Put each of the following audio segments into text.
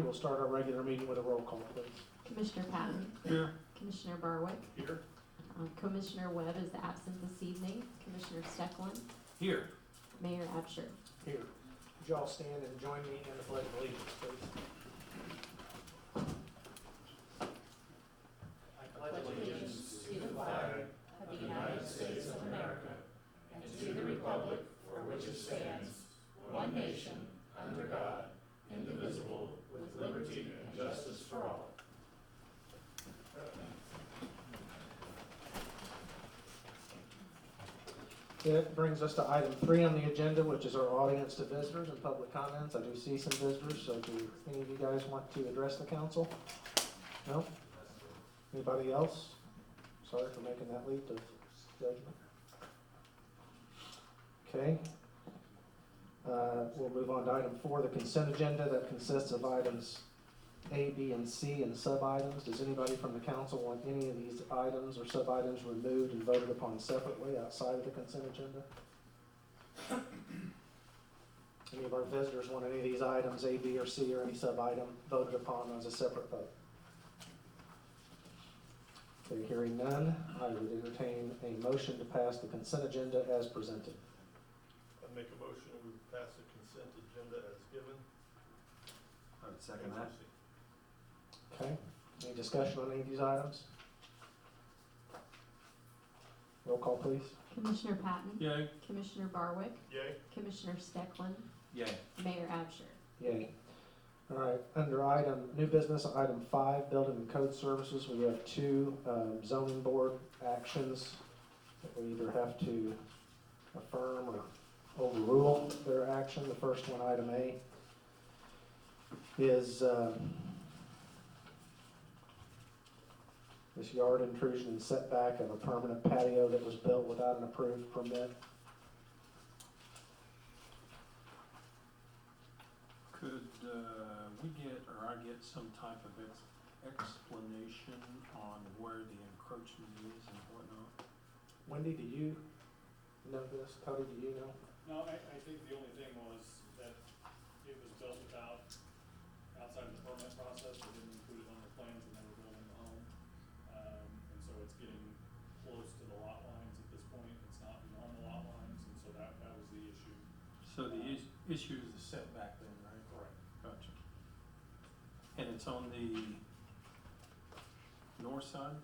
We'll start our regular meeting with a roll call, please. Commissioner Patton. Here. Commissioner Barwick. Here. Commissioner Webb is absent this evening. Commissioner Stecklin. Here. Mayor Absher. Here. Would you all stand and join me in the Pledge of Allegiance, please? I pledge allegiance to the flag of the United States of America and to the republic for which it stands, one nation, under God, indivisible, with liberty and justice for all. That brings us to item 3 on the agenda, which is our audience to visitors and public comments. I do see some visitors, so do any of you guys want to address the council? No? Anybody else? Sorry for making that leap of judgment. Okay. We'll move on to item 4, the consent agenda. That consists of items A, B, and C and sub-items. Does anybody from the council want any of these items or sub-items removed and voted upon separately outside of the consent agenda? Any of our visitors want any of these items, A, B, or C, or any sub-item voted upon as a separate vote? Okay, hearing none, I would entertain a motion to pass the consent agenda as presented. I make a motion we pass the consent agenda as given. I would second that. Okay, any discussion on any of these items? Roll call, please. Commissioner Patton. Yay. Commissioner Barwick. Yay. Commissioner Stecklin. Yay. Mayor Absher. Yay. All right, under item, new business, item 5, building and code services, we have 2 zoning board actions that we either have to affirm or overrule their action. The first one, item A, is this yard intrusion and setback of a permanent patio that was built without an approved permit. Could we get, or I get some type of explanation on where the encroachment is and whatnot? Wendy, do you know this? Cody, do you know? No, I think the only thing was that it was built outside of the permit process, they didn't include it on their plans when they were building the home. And so it's getting close to the lot lines at this point, it's not beyond the lot lines, and so that was the issue. So the issue is the setback then, right? Correct. Gotcha. And it's on the north side?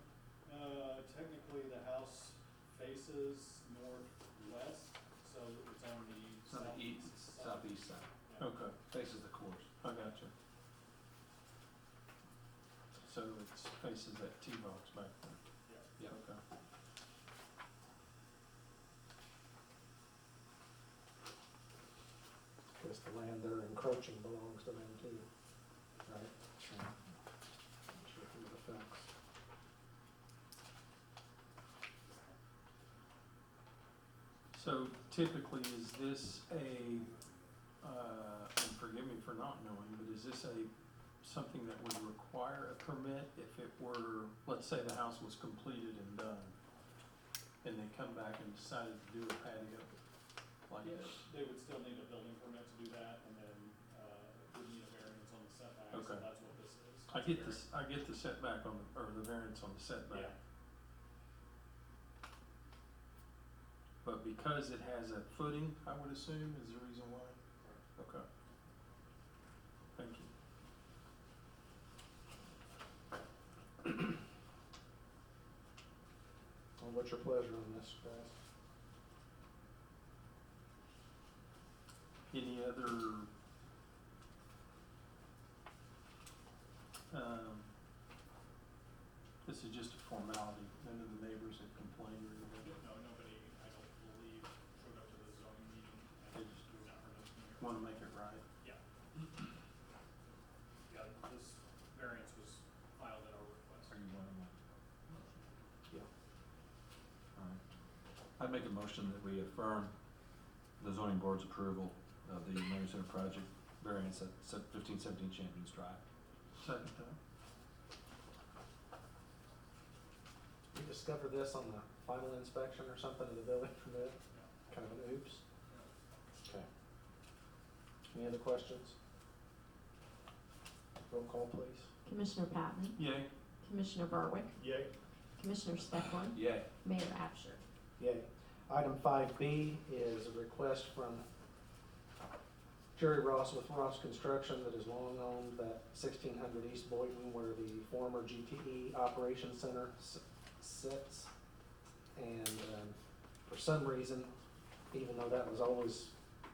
Technically, the house faces northwest, so it's on the It's on the southeast side. Yeah. Okay, Faces the course. I gotcha. So it faces that T-box back there? Yeah. Yeah. Okay. Because the land they're encroaching belongs to them too, right? Not sure who it affects. So typically, is this and forgive me for not knowing, but is this something that would require a permit if it were, let's say the house was completed and done, and they come back and decided to do a patio like Yeah, this? they would still need a building permit to do that, and then, would need a variance on the setback, so Okay. that's what this is. I get the setback or the variance on the setback. Yeah. But because it has a footing, I would assume, is the reason why? Okay. Thank you. Well, what's your pleasure on this, guys? Any other, this is just a formality, none of the neighbors have complained or anything? No, nobody, I don't believe, showed up to the zoning meeting, They and just we've not heard of them. wanna make it right? Yeah. Yeah, this variance was filed at our request. Are you wanting a motion? Yeah. All right. I'd make a motion that we affirm the zoning board's approval of the Marion Center project variance at 1517 Champions Drive. Second time? We discovered this on the final inspection or something of the building permit? Kind of an oops? Okay. Any other questions? call, please. Commissioner Patton, Yay. Commissioner Barwick, Yay. Commissioner Stecklin, Yay. Mayor Absher. Yay. Item 5B is a request from Jerry Ross with Ross Construction that has long owned that 1600 East Boynton where the former GTE Operations Center sits. And for some reason, even though that was always,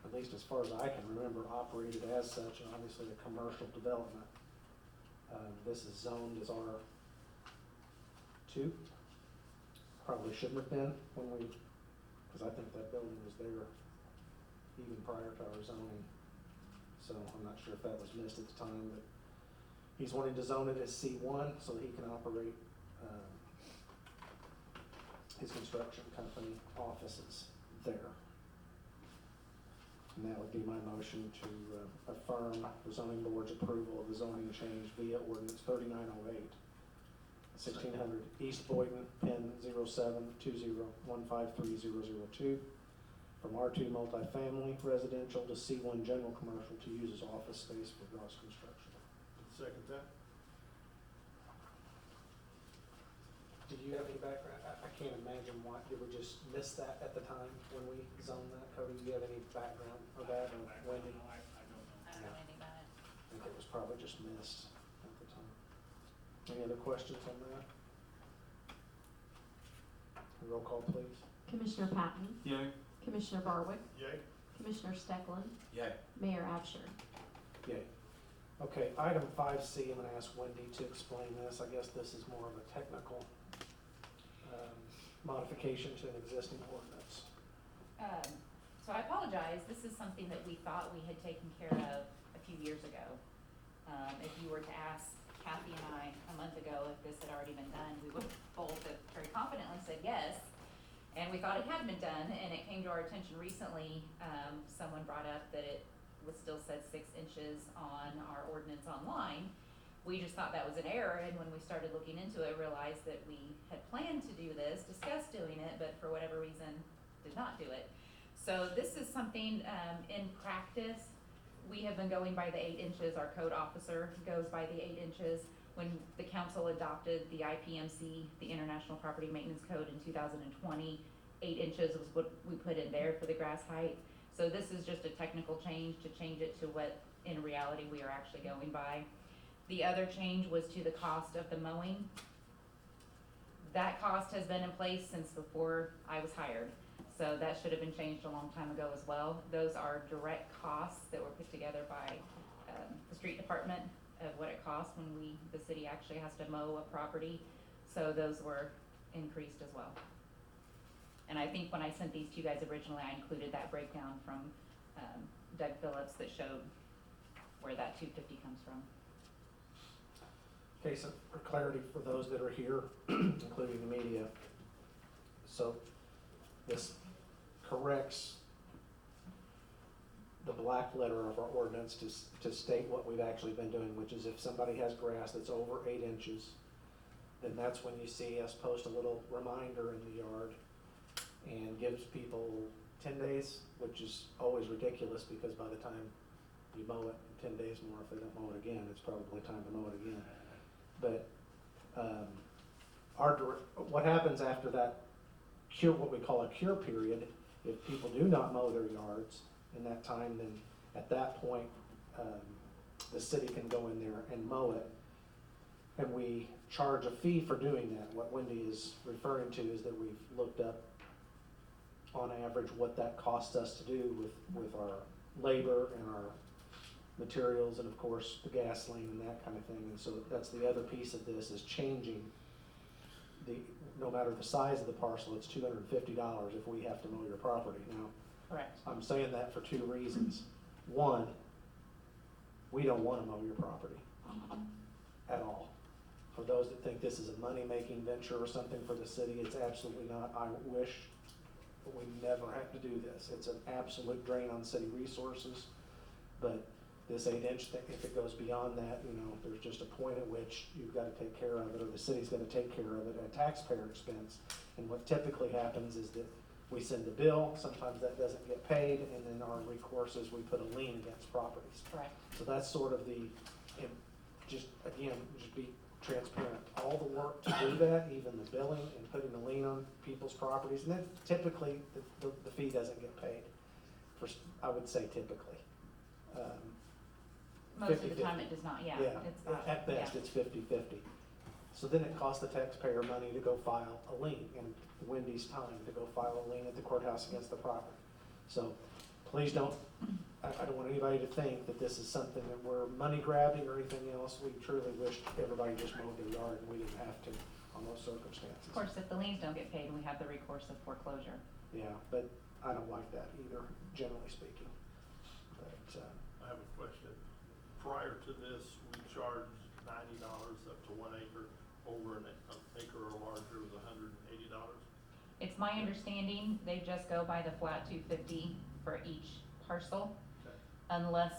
at least as far as I can remember, operated as such, and obviously a commercial development, this is zoned as R2. Probably shouldn't have been when we, because I think that building was there even prior to our zoning. So I'm not sure if that was missed at the time, but he's wanting to zone it as C1 so that he can operate his construction company offices there. And that would be my motion to affirm the zoning board's approval of the zoning change via ordinance 3908. 1600 East Boynton, PIN 0720153002, from R2 multifamily residential to C1 general commercial to use as office space for Ross Construction. Second that. Do you have any background? I can't imagine why, did we just miss that at the time when we zoned that? Cody, do you have any background of that, or Wendy? I don't know. I don't know anything about it. I think it was probably just missed at the time. Any other questions on that? Roll call, please. Commissioner Patton, Yay. Commissioner Barwick, Yay. Commissioner Stecklin, Yay. Mayor Absher. Yay. Okay, item 5C, I'm gonna ask Wendy to explain this. I guess this is more of a technical modification to an existing ordinance. So I apologize, this is something that we thought we had taken care of a few years ago. If you were to ask Kathy and I a month ago if this had already been done, we would both have very confidently said yes. And we thought it had been done, and it came to our attention recently, someone brought up that it was still said 6 inches on our ordinance online. We just thought that was an error, and when we started looking into it, realized that we had planned to do this, discussed doing it, but for whatever reason, did not do it. So this is something, in practice, we have been going by the 8 inches, our code officer goes by the 8 inches. When the council adopted the IPMC, the International Property Maintenance Code in 2020, 8 inches was what we put in there for the grass height. So this is just a technical change to change it to what in reality we are actually going by. The other change was to the cost of the mowing. That cost has been in place since before I was hired. So that should have been changed a long time ago as well. Those are direct costs that were put together by the street department of what it costs when the city actually has to mow a property. So those were increased as well. And I think when I sent these to you guys originally, I included that breakdown from Doug Phillips that showed where that 250 comes from. Okay, so for clarity for those that are here, including the media, so this corrects the black letter of our ordinance to state what we've actually been doing, which is if somebody has grass that's over 8 inches, then that's when you see us post a little reminder in the yard and gives people 10 days, which is always ridiculous because by the time you mow it, 10 days more, if they don't mow it again, it's probably time to mow it again. But what happens after that cure, what we call a cure period, if people do not mow their yards in that time, then at that point, the city can go in there and mow it. And we charge a fee for doing that. What Wendy is referring to is that we've looked up on average what that costs us to do with our labor and our materials and of course the gasoline and that kind of thing. And so that's the other piece of this is changing no matter the size of the parcel, it's $250 if we have to mow your property. Now, Correct. I'm saying that for 2 reasons. One, we don't want to mow your property at all. For those that think this is a money-making venture or something for the city, it's absolutely not. I wish we never have to do this. It's an absolute drain on city resources, but this 8-inch thing, if it goes beyond that, you know, there's just a point at which you've got to take care of it, or the city's got to take care of it at taxpayer expense. And what typically happens is that we send a bill, sometimes that doesn't get paid, and then our recourse is we put a lien against properties. Correct. So that's sort of just again, just be transparent, all the work to do that, even the billing and putting the lien on people's properties, and then typically, the fee doesn't get paid. I would say typically. Most of the 50-50. time it does not, yeah. Yeah, It's not, at best, yeah. it's 50-50. So then it costs the taxpayer money to go file a lien, and Wendy's time to go file a lien at the courthouse against the property. So please don't, I don't want anybody to think that this is something that we're money grabbing or anything else. We truly wish everybody just mowed their yard and we didn't have to on those circumstances. Of course, if the liens don't get paid, we have the recourse of foreclosure. Yeah, but I don't like that either, generally speaking. But, I have a question. Prior to this, we charged $90 up to 1 acre. Over an acre or larger was $180. It's my understanding, they just go by the flat 250 for each parcel, Okay. unless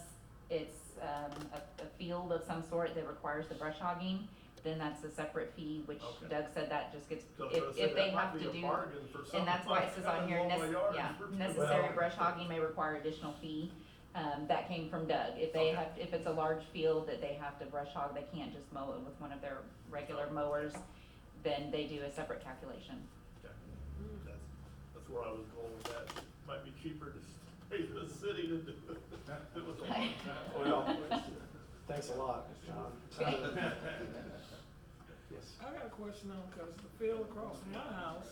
it's, a field of some sort that requires the brush hogging, then that's a separate fee, which Okay. Doug said that just gets, So I was gonna say, if they that might have be to a do. bargain for And that's why it says on here, someone mow my yard yeah, for necessary Well- brush hogging may require additional fee. That came from Doug. If they Okay. have, if it's a large field that they have to brush hog, they can't just mow it with one of their regular mowers, then they do a separate calculation. Okay. That's where I was going with that. Might be cheaper to pay the city to do it. It was a long time. well, thanks a lot, John. Yes. I got a question on, cause the field across from my house,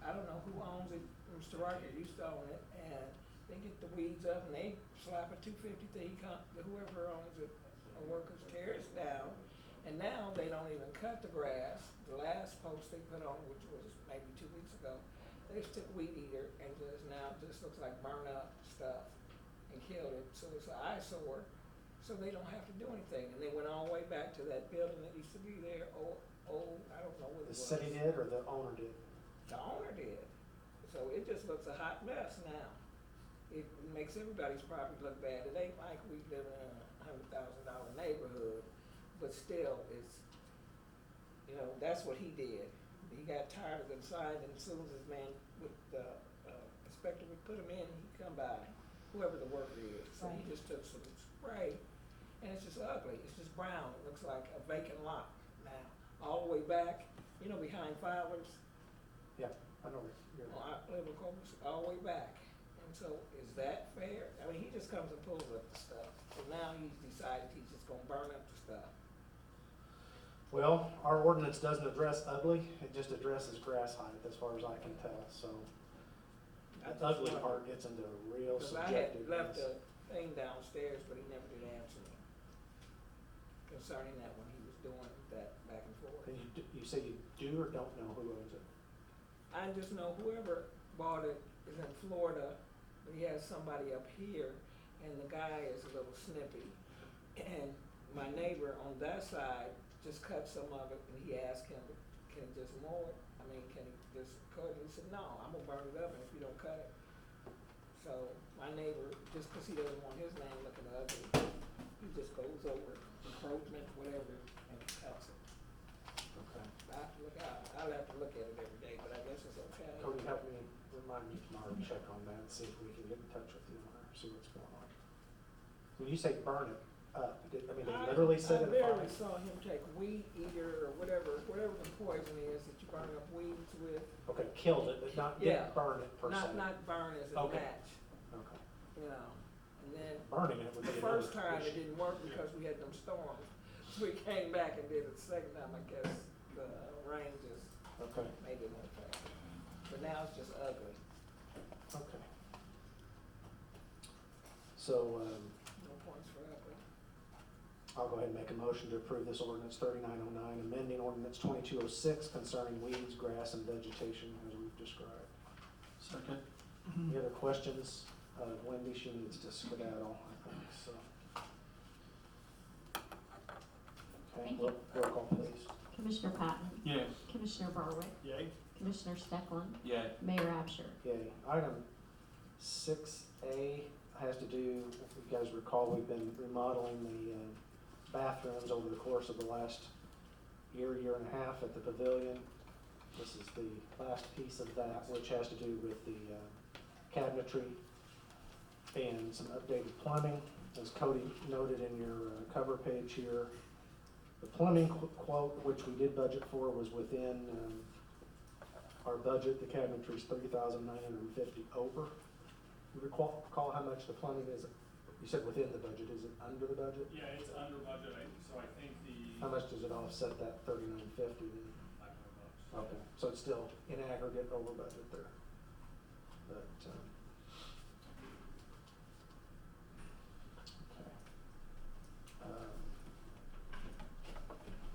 I don't know who owns it, Mr. Riker used to own it, and they get the weeds up and they slap a 250 thing, whoever owns it, or workers tear it down, and now they don't even cut the grass. The last post they put on, which was maybe 2 weeks ago, they just took weed eater and just looks like burned up stuff and killed it, so it's an eyesore, so they don't have to do anything, and they went all the way back to that building that used to be there, I don't know what it The was. city did or the owner did? The owner did. So it just looks a hot mess now. It makes everybody's property look bad. It ain't like we live in a $100,000 neighborhood, but still, it's, that's what he did. He got tired of the sign, and as soon as his man, with the inspector would put him in, he'd come by, whoever the worker is. So he Right. just took some spray, and it's just ugly. It's just brown. It looks like a vacant lot now. All the way back, behind Fowler's, Yeah, I know where you're. I live in Corpus, all the way back. And so, is that fair? I mean, he just comes and pulls up the stuff. So now he's decided he's just gonna burn up the stuff. Well, our ordinance doesn't address ugly, it just addresses grass height, as far as I can tell, so. I The just ugly wondered. part gets into real Cause I had subjective. left a thing downstairs, but he never did answer me concerning that when he was doing that back and forth. And you say you do or don't know who owns it? I just know whoever bought it is in Florida, but he has somebody up here, and the guy is a little snippy. And my neighbor on that side just cut some of it, and he asked him, can he just mow it? I mean, can he just cut it? He said, no, I'm gonna burn it up if you don't cut it. So my neighbor, just 'cause he doesn't want his land looking ugly, he just goes over encroachment, whatever, and cuts it. Okay. I'll have to look at it every day, but I guess it's okay. Cody, help me, remind me tomorrow to check on that and see if we can get in touch with you or see what's going on. When you say burn it up, they literally set it I afire? literally saw him take weed eater or whatever the poison is that you burn up weeds with. Okay, killed it, but not, Yeah. didn't burn it per se? Not burn as a Okay. match, Okay. and then Burning it would be the another first time it issue. didn't work because we had them storms. So we came back and did it the second time, I guess the rain just Okay, made it more fair. But now it's just ugly, okay. So, no points for ugly. I'll go ahead and make a motion to approve this ordinance 3909, amending ordinance 2206 concerning weeds, grass, and vegetation as we've described. Second? Any other questions? Wendy, she needs to skedaddle, I think, so. Okay, Thank you. roll call, please. Commissioner Patton, Yeah. Commissioner Barwick, Yay? Commissioner Steckland, Yeah. Mayor Absher. Yay. Item 6A has to do, if you guys recall, we've been remodeling the bathrooms over the course of the last year and a half at the pavilion. This is the last piece of that, which has to do with the cabinetry and some updated plumbing. As Cody noted in your cover page here, the plumbing quote, which we did budget for, was within, our budget. The cabinetry's $3,950 over. You recall how much the plumbing is? You said within the budget. Is it under the budget? Yeah, it's under budget, so I think How much does it offset that $3,950 then? $500. Okay, so it's still in aggregate over budget there. But, okay.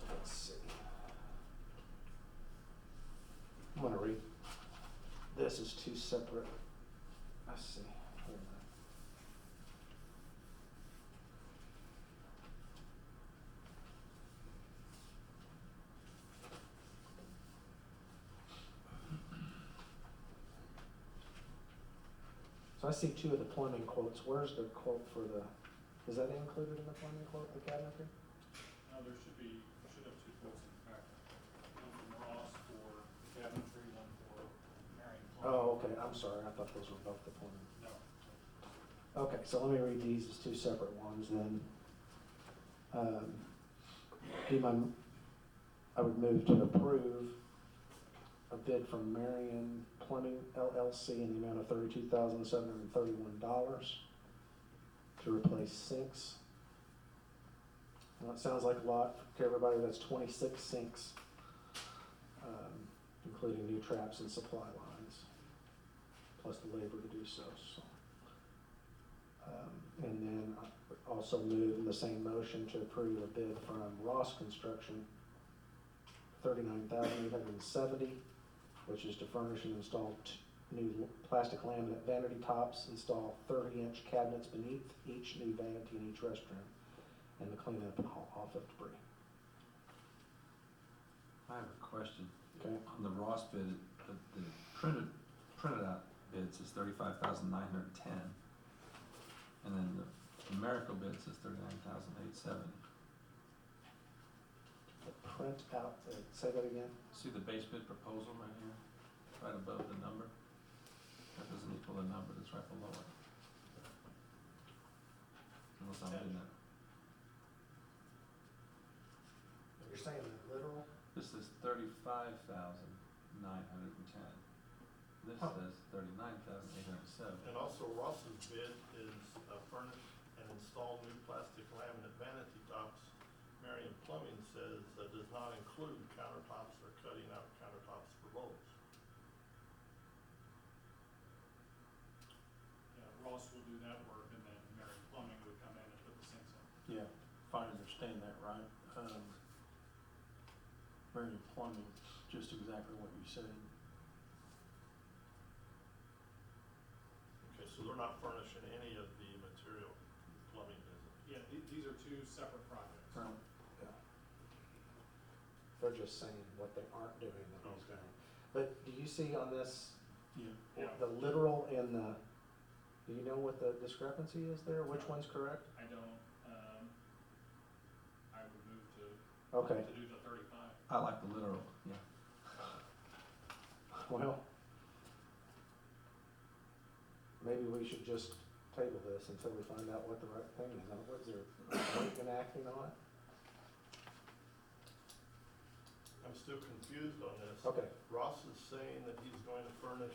Let's see. I'm gonna read, this is two separate, let's see, wait a minute. So I see two of the plumbing quotes. Where's the quote for the, is that included in the plumbing quote, the cabinetry? No, there should have two quotes in fact. One from Ross for cabinetry, one for Marion Plumbing. Oh, okay, I'm sorry, I thought those were both the plumbing. No. Okay, so let me read these as two separate ones then. I would move to approve a bid from Marion Plumbing LLC in the amount of $32,731 to replace sinks. Well, it sounds like a lot to everybody. That's 26 sinks, including new traps and supply lines, plus the labor to do so. And then I would also move in the same motion to approve a bid from Ross Construction, $39,870, which is to furnish and install new plastic laminate vanity tops, install 30-inch cabinets beneath each new vanity in each restroom, and to clean up and haul off of debris. I have a question. Okay. On the Ross bid, the printed out bid says 35,910, and then the numerical bid says 39,870. The print out, say that again? See the base bid proposal right here, right above the number? That doesn't equal the number that's right below it. Unless I'm reading that. You're saying the literal? This is 35,910. This Oh. says 39,807. And also Ross's bid is furnish and install new plastic laminate vanity tops. Marion Plumbing says that does not include countertops or cutting out countertops for bowls. Yeah, Ross will do that work and then Marion Plumbing would come in and put the sinks in. Yeah, if I understand that right. Marion Plumbing, just exactly what you said. Okay, so they're not furnishing any of the material plumbing, is it? Yeah, these are two separate projects. Right. Yeah. They're just saying what they aren't doing that he's Okay. doing. But do you see on this, Yeah. Yeah. the literal and the, do you know what the discrepancy is there? Which one's correct? I don't, I would move to Okay, do the 35. I like the literal, yeah. well, maybe we should just table this until we find out what the right thing is. Was there a point in acting on it? I'm still confused on this. Okay, Ross is saying that he's going to furnish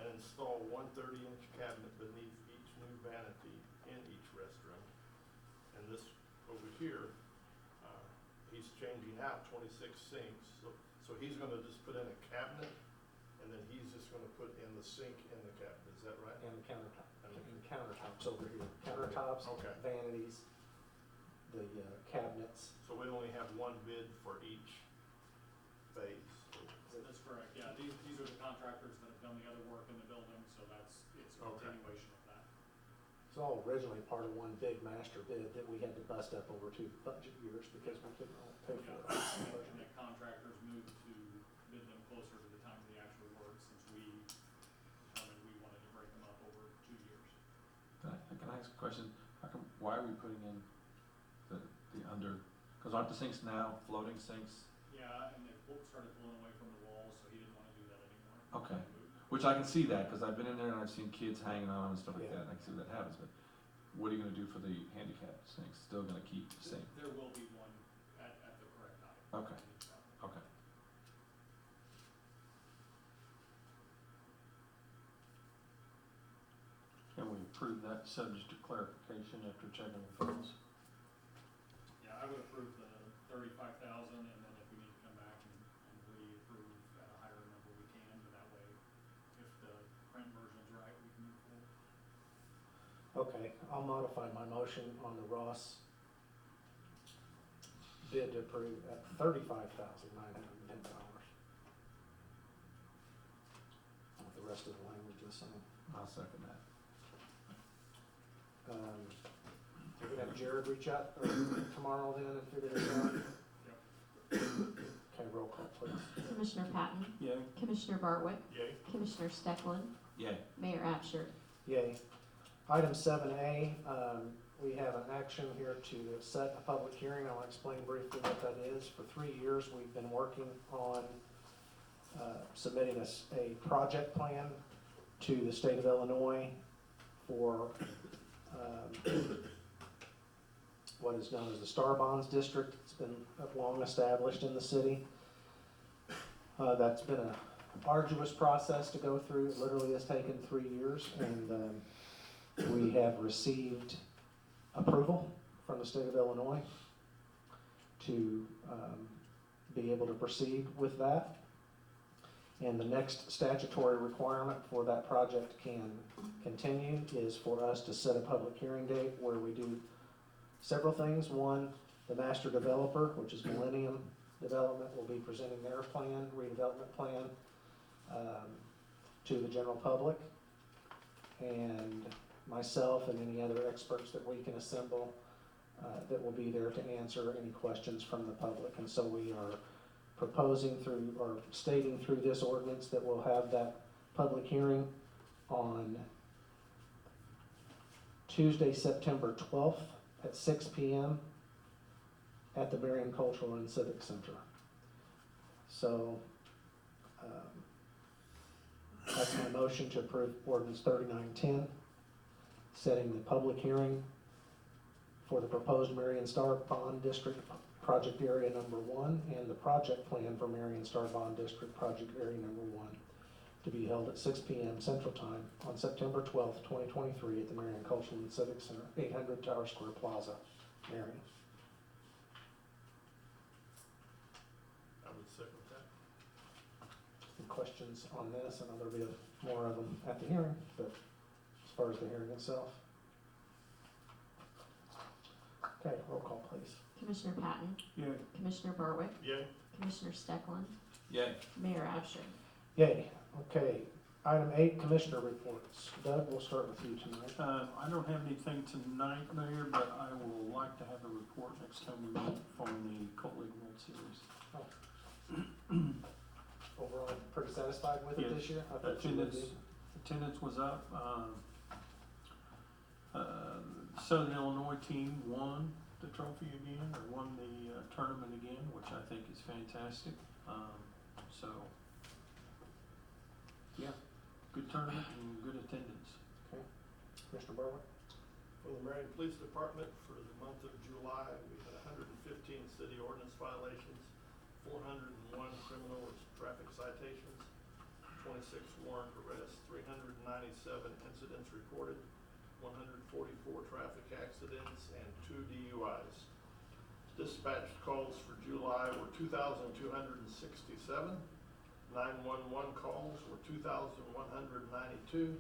and install one 30-inch cabinet beneath each new vanity in each restroom. And this over here, he's changing out 26 sinks. So he's gonna just put in a cabinet and then he's just gonna put in the sink in the cabinet, is that right? and the countertops over here. Countertops, Okay. vanities, the cabinets. So we only have one bid for each phase. That's correct, yeah, these are the contractors that have done the other work in the building, so it's a Okay. continuation of that. It's all originally part of one big master bid that we had to bust up over 2 budget years because we couldn't all pay for it. And the contractors moved to bid them closer to the time of the actual work, since we determined we wanted to break them up over 2 years. Can I ask a question? Why are we putting in the under, because aren't the sinks now floating sinks? Yeah, and they started pulling away from the walls, so he didn't wanna do that anymore. Okay. Which I can see that, because I've been in there and I've seen kids hanging on and stuff like Yeah. that, and I can see that happens, but what are you gonna do for the handicap sinks? Still gonna keep the same? There will be one at the correct approve that subject to clarification after checking with those. Yeah, I would approve the 35,000, and then if we need to come back and reapprove at a higher number, we can, but that way, if the print version's right, we can move forward. Okay, I'll modify my motion on the Ross bid to approve at $35,910. With the rest of the language the same. I'll second that. We're gonna have Jared reach out tomorrow then and figure this out. Okay, roll call please. Commissioner Patton, Yay? Commissioner Bartwick, Yay. Commissioner Steckland, Yay. Mayor Absher. Yay. Item 7A, we have an action here to set a public hearing. I'll explain briefly what that is. For 3 years, we've been working on submitting a project plan to the state of Illinois for what is known as the Star Bonds District. It's been long established in the city. That's been an arduous process to go through. It literally has taken 3 years, and we have received approval from the state of Illinois to be able to proceed with that. And the next statutory requirement for that project can continue is for us to set a public hearing date where we do several things. One, the master developer, which is Millennium Development, will be presenting their plan, redevelopment plan, to the general public. And myself and any other experts that we can assemble that will be there to answer any questions from the public. And so we are proposing through, or stating through this ordinance, that we'll have that public hearing on Tuesday, September 12th at 6 p.m. at the Marion Cultural and Civic Center. So that's my motion to approve ordinance 3910, setting the public hearing for the proposed Marion Star Bond District Project Area Number 1 and the project plan for Marion Star Bond District Project Area Number 1 to be held at 6 p.m. Central Time on September 12th, 2023 at the Marion Cultural and Civic Center, 800 Tower Square Plaza, Marion. I would second that. Any questions on this? I know there'll be more of them at the hearing, but as far as the hearing itself. Okay, roll call please. Commissioner Patton, Yay. Commissioner Bartwick, Yay. Commissioner Steckland, Yay. Mayor Absher. Yay. Okay, item 8, commissioner reports. Doug, we'll start with you tonight. I don't have anything tonight, Mayor, but I will like to have a report next time we meet from the Colt League World Series. Overall, pretty satisfied with it Yes. this year? I thought you would be. Attendance was up. Southern Illinois team won the trophy again, or won the tournament again, which I think is fantastic. So, yeah, good tournament and good attendance. Okay. Commissioner Barwick? For the Marion Police Department, for the month of July, we had 115 city ordinance violations, 401 criminal or traffic citations, 26 warrant arrests, 397 incidents reported, 144 traffic accidents, and 2 DUIs. Dispatched calls for July were 2,267. 911 calls were 2,192.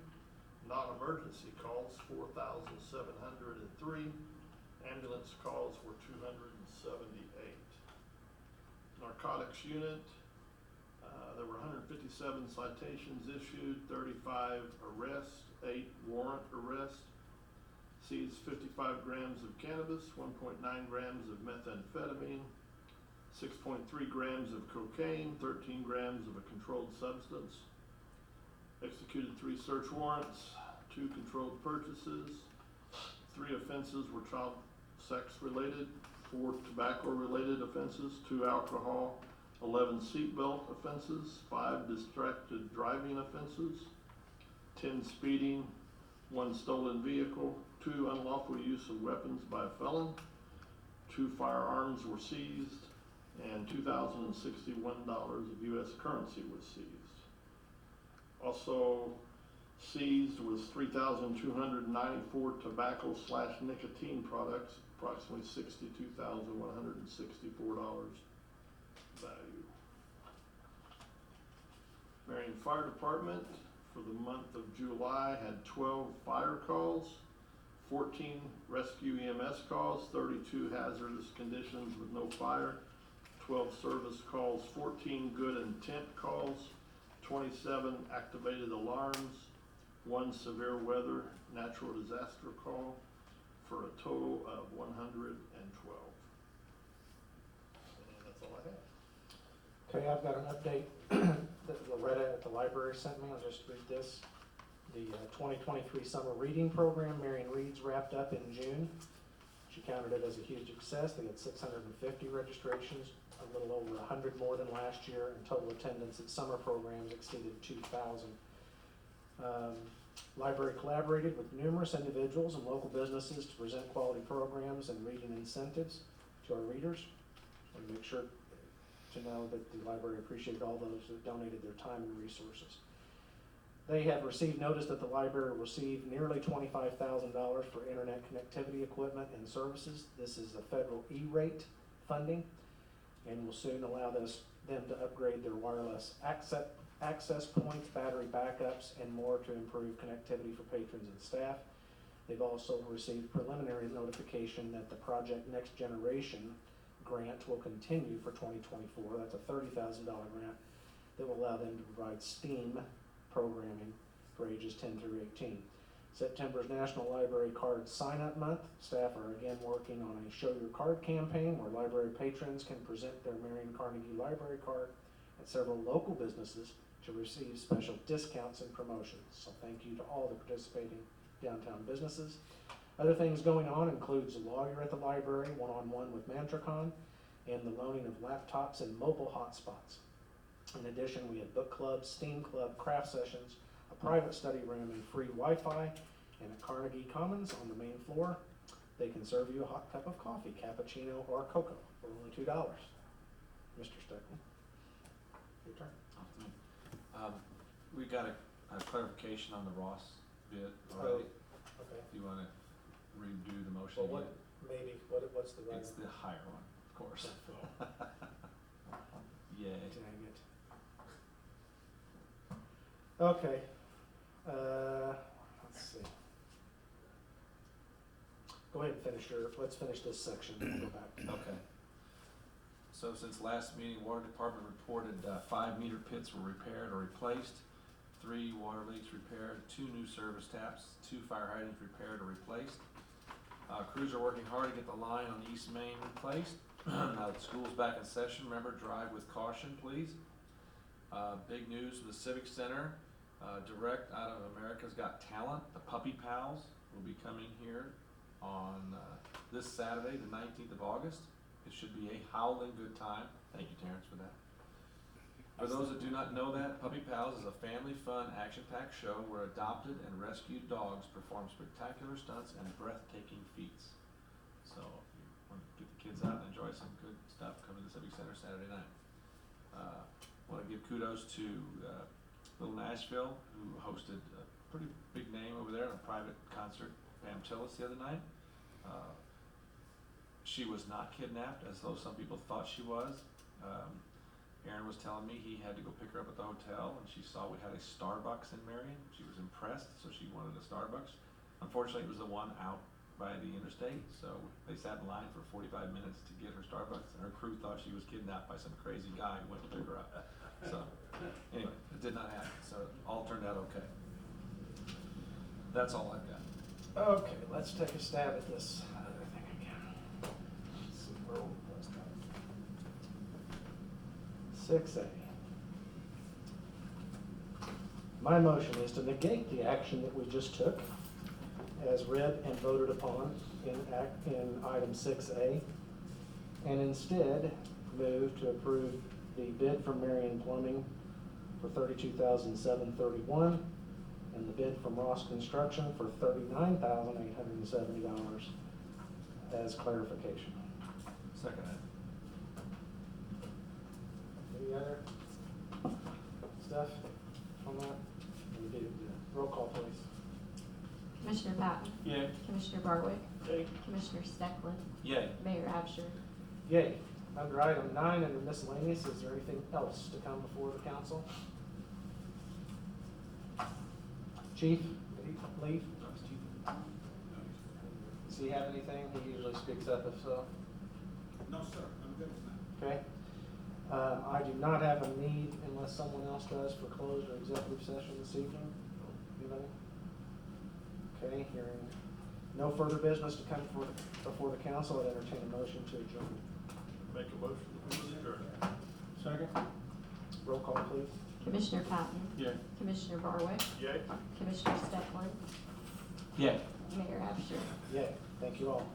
Non-emergency calls 4,703. Ambulance calls were 278. Narcotics unit, there were 157 citations issued, 35 arrests, 8 warrant arrests. Seized 55 grams of cannabis, 1.9 grams of methamphetamine, 6.3 grams of cocaine, 13 grams of a controlled substance. Executed 3 search warrants, 2 controlled purchases. 3 offenses were child sex related, 4 tobacco related offenses, 2 alcohol, 11 seatbelt offenses, 5 distracted driving offenses, 10 speeding, 1 stolen vehicle, 2 unlawful use of weapons by a felon, 2 firearms were seized, and $2,061 of U.S. currency was seized. Also, Seized was 3,294 tobacco/nicotine products, approximately $62,164 value. Marion Fire Department for the month of July had 12 fire calls, 14 rescue EMS calls, 32 hazardous conditions with no fire, 12 service calls, 14 good intent calls, 27 activated alarms, 1 severe weather natural disaster call, for a total of 112. And that's all I have. Okay, I've got an update that Loretta at the library sent me. I'll just read this. The 2023 summer reading program, Marion Reads, wrapped up in June. She counted it as a huge success. They had 650 registrations, a little over 100 more than last year, and total attendance at summer programs exceeded 2,000. Library collaborated with numerous individuals and local businesses to present quality programs and reading incentives to our readers. And make sure to know that the library appreciated all those that donated their time and resources. They have received notice that the library will receive nearly $25,000 for internet connectivity equipment and services. This is a federal E-rate funding and will soon allow them to upgrade their wireless access points, battery backups, and more to improve connectivity for patrons and staff. They've also received preliminary notification that the Project Next Generation grant will continue for 2024. That's a $30,000 grant that will allow them to provide STEAM programming for ages 10 through 18. September is National Library Card Sign-Up Month. Staff are again working on a Show Your Card campaign where library patrons can present their Marion Carnegie Library card at several local businesses to receive special discounts and promotions. So thank you to all the participating downtown businesses. Other things going on includes a lawyer at the library, one-on-one with Mantracon, and the loaning of laptops and mobile hotspots. In addition, we have book clubs, STEAM club, craft sessions, a private study room, and free Wi-Fi. And at Carnegie Commons on the main floor, they can serve you a hot cup of coffee, cappuccino, or cocoa for only $2. Mr. Steckman, your turn. We got a clarification on the Ross bid already. Okay. If you wanna redo the motion Well, again. what's the right? It's the higher one, of course. Yay. Dang it. Okay, let's see. Go ahead and let's finish this section and we'll go back. Okay. So since last meeting, Water Department reported 5 meter pits were repaired or replaced, 3 water leaks repaired, 2 new service taps, 2 fire hydrants repaired or replaced. Crews are working hard to get the line on East Main replaced. Now that school's back in session, remember, drive with caution, please. Big news for the Civic Center, direct out of America's Got Talent, the Puppy Pals will be coming here on this Saturday, the 19th of August. It should be a howling good time. Thank you, Terrence, for that. For those that do not know that, Puppy Pals is a family fun, action-packed show where adopted and rescued dogs perform spectacular stunts and breathtaking feats. So if you want to get the kids out and enjoy some good stuff, come to the Civic Center Saturday night. Want to give kudos to Little Nashville, who hosted a pretty big name over there in a private concert, Pam Tillis, the other night. She was not kidnapped, as though some people thought she was. Aaron was telling me he had to go pick her up at the hotel, and she saw we had a Starbucks in Marion. She was impressed, so she wanted a Starbucks. Unfortunately, it was the one out by the interstate, so they sat in line for 45 minutes to get her Starbucks, and her crew thought she was kidnapped by some crazy guy who went to pick her up. So anyway, it did not happen, so it all turned out okay. That's all I've got. Okay, let's take a stab at this other thing again. Let's see where we was. 6A. My motion is to negate the action that we just took as read and voted upon in item 6A, and instead move to approve the bid from Marion Plumbing for $32,731 and the bid from Ross Construction for $39,870 as clarification. Second that. Any other stuff on that? We did Roll call, please. Commissioner Patton, Yay. Commissioner Barwick, Yay. Commissioner Steckland, Yay. Mayor Absher. Yay. Under item 9, under miscellaneous, is there anything else to come before the council? Chief, did he leave? Does he have anything? He usually speaks up if so. No, sir, I'm good with that. Okay. I do not have a need unless someone else does for closed or executive session this evening. Anybody? Okay, hearing no further business to come before the council, I'd entertain a motion to adjourn. Make a motion to adjourn. Second? Roll call, please. Commissioner Patton, Yay. Commissioner Barwick, Yay. Commissioner Steckland, Yay. Mayor Absher. Yay. Thank you all.